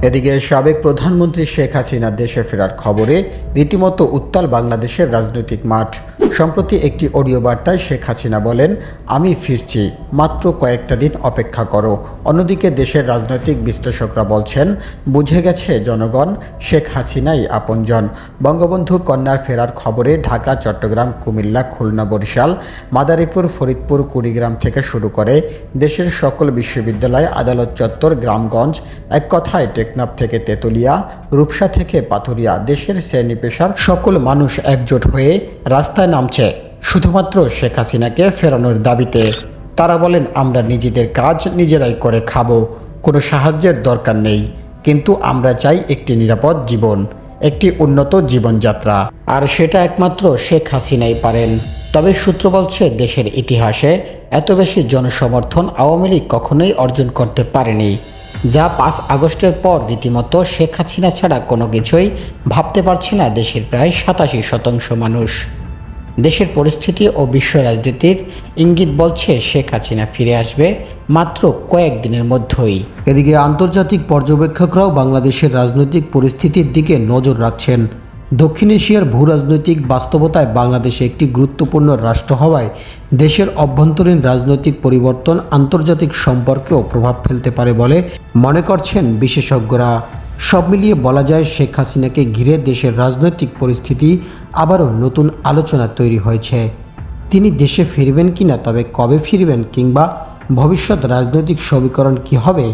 এদিকে সাবেক প্রধানমন্ত্রী শেখ হাসিনা দেশে ফেরার খবরে রীতিমতো উত্তাল বাংলাদেশের রাজনৈতিক মাঠ। সম্প্রতি একটি অডিও বার্তায় শেখ হাসিনা বলেন, আমি ফিরছি, মাত্র কয়েকটা দিন অপেক্ষা করো। অন্যদিকে দেশের রাজনৈতিক বিশ্লেষকরা বলছেন, বুঝে গেছে জনগণ, শেখ হাসিনাই আপনজন। বঙ্গবন্ধু কন্যার ফেরার খবরে ঢাকা, চট্টগ্রাম, কুমিল্লা, খুলনা, বরিশাল, মাদারীপুর, ফরিদপুর, কুড়িগ্রাম থেকে শুরু করে দেশের সকল বিশ্ববিদ্যালয়, আদালত চত্বর, গ্রামগঞ্জ, এক কথায় টেকনাফ থেকে তেতুলিয়া, রূপসা থেকে পাথুরিয়া, দেশের শ্রেণী পেশার সকল মানুষ একজোট হয়ে রাস্তায় নামছে শুধুমাত্র শেখ হাসিনাকে ফেরানোর দাবিতে। তারা বলেন, আমরা নিজেদের কাজ নিজেরাই করে খাবো, কোনো সাহায্যের দরকার নেই, কিন্তু আমরা চাই একটি নিরাপদ জীবন, একটি উন্নত জীবনযাত্রা, আর সেটা একমাত্র শেখ হাসিনাই পারেন। তবে সূত্র বলছে, দেশের ইতিহাসে এত বেশি জনসমর্থন আওয়ামী লীগ কখনোই অর্জন করতে পারেনি, যা 5 আগস্টের পর রীতিমতো শেখ হাসিনা ছাড়া কোনো কিছুই ভাবতে পারছে না দেশের প্রায় 87% মানুষ। দেশের পরিস্থিতি ও বিশ্ব রাজনীতির ইঙ্গিত বলছে শেখ হাসিনা ফিরে আসবে মাত্র কয়েকদিনের মধ্যেই। এদিকে আন্তর্জাতিক পর্যবেক্ষকরাও বাংলাদেশের রাজনৈতিক পরিস্থিতির দিকে নজর রাখছেন। দক্ষিণ এশিয়ার ভূরাজনৈতিক বাস্তবতায় বাংলাদেশ একটি গুরুত্বপূর্ণ রাষ্ট্র হওয়ায় দেশের অভ্যন্তরীণ রাজনৈতিক পরিবর্তন আন্তর্জাতিক সম্পর্কেও প্রভাব ফেলতে পারে বলে মনে করছেন বিশেষজ্ঞরা। সব মিলিয়ে বলা যায়, শেখ হাসিনাকে ঘিরে দেশের রাজনৈতিক পরিস্থিতি আবারও নতুন আলোচনা তৈরি হয়েছে। তিনি দেশে ফিরবেন কিনা, তবে কবে ফিরবেন, কিংবা ভবিষ্যৎ রাজনৈতিক সমীকরণ কী হবে,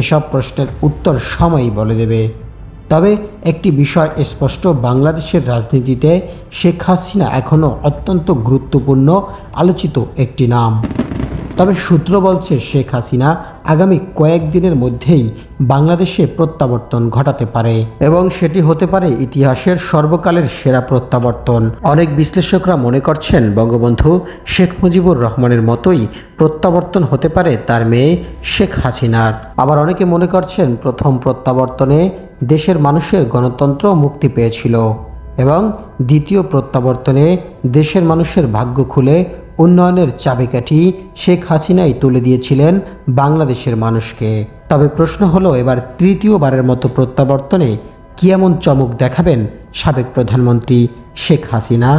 এসব প্রশ্নের উত্তর সময়ই বলে দেবে। তবে একটি বিষয় স্পষ্ট, বাংলাদেশের রাজনীতিতে শেখ হাসিনা এখনও অত্যন্ত গুরুত্বপূর্ণ আলোচিত একটি নাম। তবে সূত্র বলছে, শেখ হাসিনা আগামী কয়েকদিনের মধ্যেই বাংলাদেশে প্রত্যাবর্তন ঘটাতে পারে, এবং সেটি হতে পারে ইতিহাসের সর্বকালের সেরা প্রত্যাবর্তন। অনেক বিশ্লেষকরা মনে করছেন, বঙ্গবন্ধু শেখ মুজিবুর রহমানের মতোই প্রত্যাবর্তন হতে পারে তার মেয়ে শেখ হাসিনার। আবার অনেকে মনে করছেন, প্রথম প্রত্যাবর্তনে দেশের মানুষের গণতন্ত্র মুক্তি পেয়েছিল, এবং দ্বিতীয় প্রত্যাবর্তনে দেশের মানুষের ভাগ্য খুলে উন্নয়নের চাবিকাঠি শেখ হাসিনাই তুলে দিয়েছিলেন বাংলাদেশের মানুষকে। তবে প্রশ্ন হলো, এবার তৃতীয়বারের মতো প্রত্যাবর্তনে কী এমন চমক দেখাবেন সাবেক প্রধানমন্ত্রী শেখ হাসিনা?